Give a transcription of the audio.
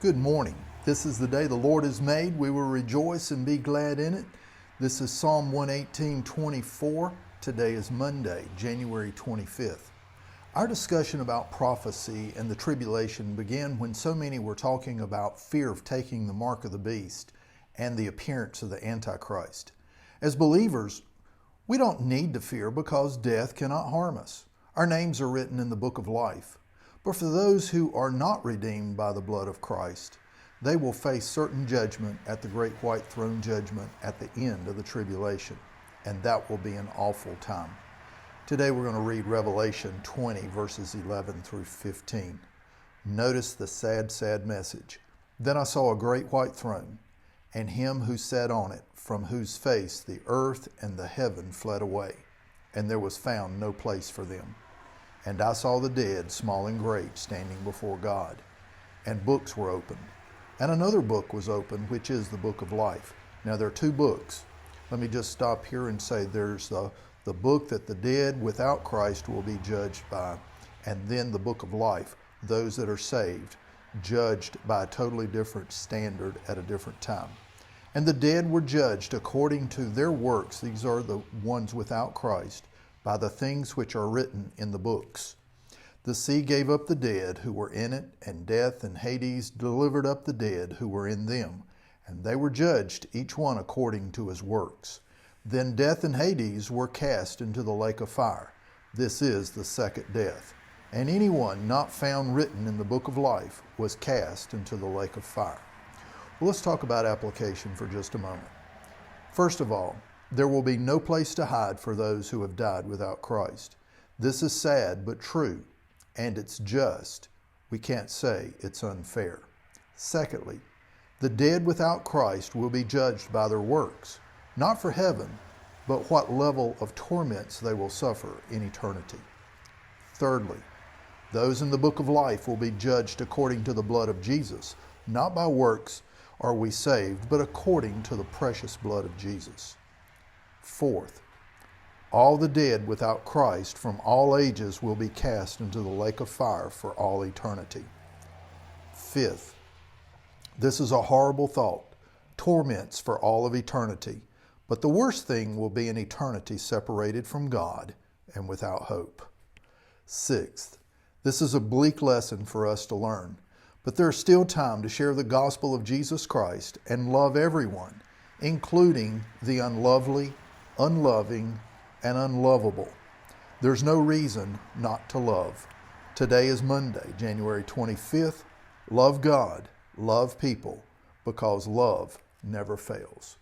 Good morning. This is the day the Lord has made. We will rejoice and be glad in it. This is Psalm 118:24. Today is Monday, January 25th. Our discussion about prophecy and the tribulation began when so many were talking about fear of taking the mark of the beast and the appearance of the Antichrist. As believers, we don't need to fear because death cannot harm us. Our names are written in the book of life. But for those who are not redeemed by the blood of Christ, they will face certain judgment at the great white throne judgment at the end of the tribulation, and that will be an awful time. Today we're going to read Revelation 20, verses 11 through 15. Notice the sad message. Then I saw a great white throne, and him who sat on it, from whose face the earth and the heaven fled away, and there was found no place for them. And I saw the dead, small and great, standing before God, and books were opened. And another book was opened, which is the book of life. Now there are two books. Let me just stop here and say there's the book that the dead without Christ will be judged by, and then the book of life, those that are saved, judged by a totally different standard at a different time. And the dead were judged according to their works. These are the ones without Christ, by the things which are written in the books. The sea gave up the dead who were in it, and death and Hades delivered up the dead who were in them, and they were judged, each one according to his works. Then death and Hades were cast into the lake of fire. This is the second death. And anyone not found written in the book of life was cast into the lake of fire. Well, let's talk about application for just a moment. First of all, there will be no place to hide for those who have died without Christ. This is sad but true, and it's just. We can't say it's unfair. Secondly, the dead without Christ will be judged by their works, not for heaven, but what level of torments they will suffer in eternity. Thirdly, those in the book of life will be judged according to the blood of Jesus, not by works are we saved, but according to the precious blood of Jesus. Fourth, all the dead without Christ from all ages will be cast into the lake of fire for all eternity. Fifth, this is a horrible thought, torments for all of eternity, but the worst thing will be an eternity separated from God and without hope. Sixth, this is a bleak lesson for us to learn, but there is still time to share the gospel of Jesus Christ and love everyone, including the unlovely, unloving, and unlovable. There's no reason not to love. Today is Monday, January 25th. Love God, love people, because love never fails.